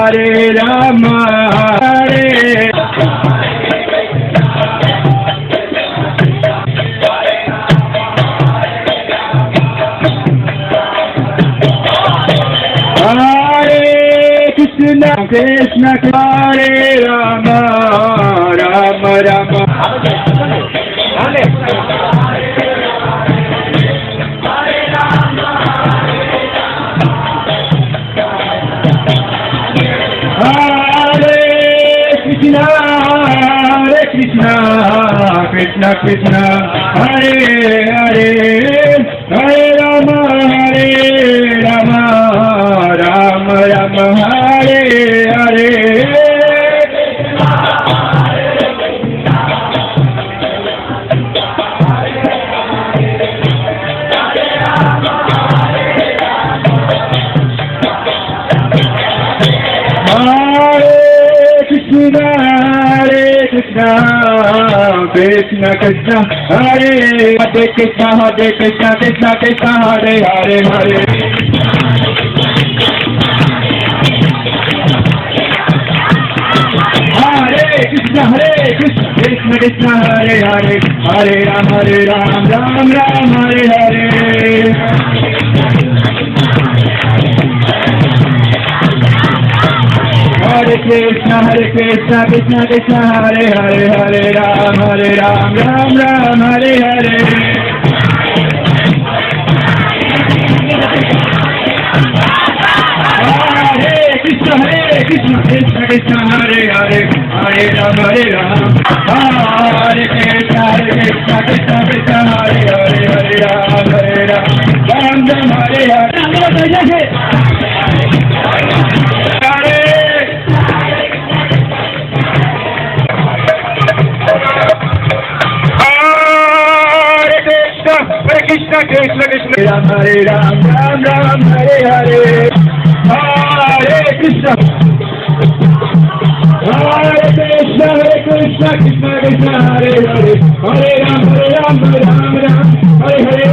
Hare Rama, Hare Krishna, Krishna, Hare Rama, Rama Rama. Hare Krishna, Krishna Krishna, Hare Hare, Hare Rama, Rama Rama, Hare Hare. Krishna, Krishna Krishna, Hare Krishna, Krishna Krishna, Hare Hare Hare. Hare Krishna, Krishna Krishna, Hare Hare, Hare Ram, Ram Ram, Hare Hare. Hare Krishna, Krishna Krishna, Hare Hare, Hare Ram, Ram Ram, Hare Hare. Hare Krishna, Krishna Krishna, Hare Hare, Hare Ram, Hare Krishna, Krishna Krishna, Hare Hare, Hare Ram, Ram Ram, Hare Hare. Krishna Krishna Krishna, Hare Ram, Ram Hare Hare. Hare Krishna, Krishna Krishna, Hare Hare, Hare Ram, Ram Hare Hare.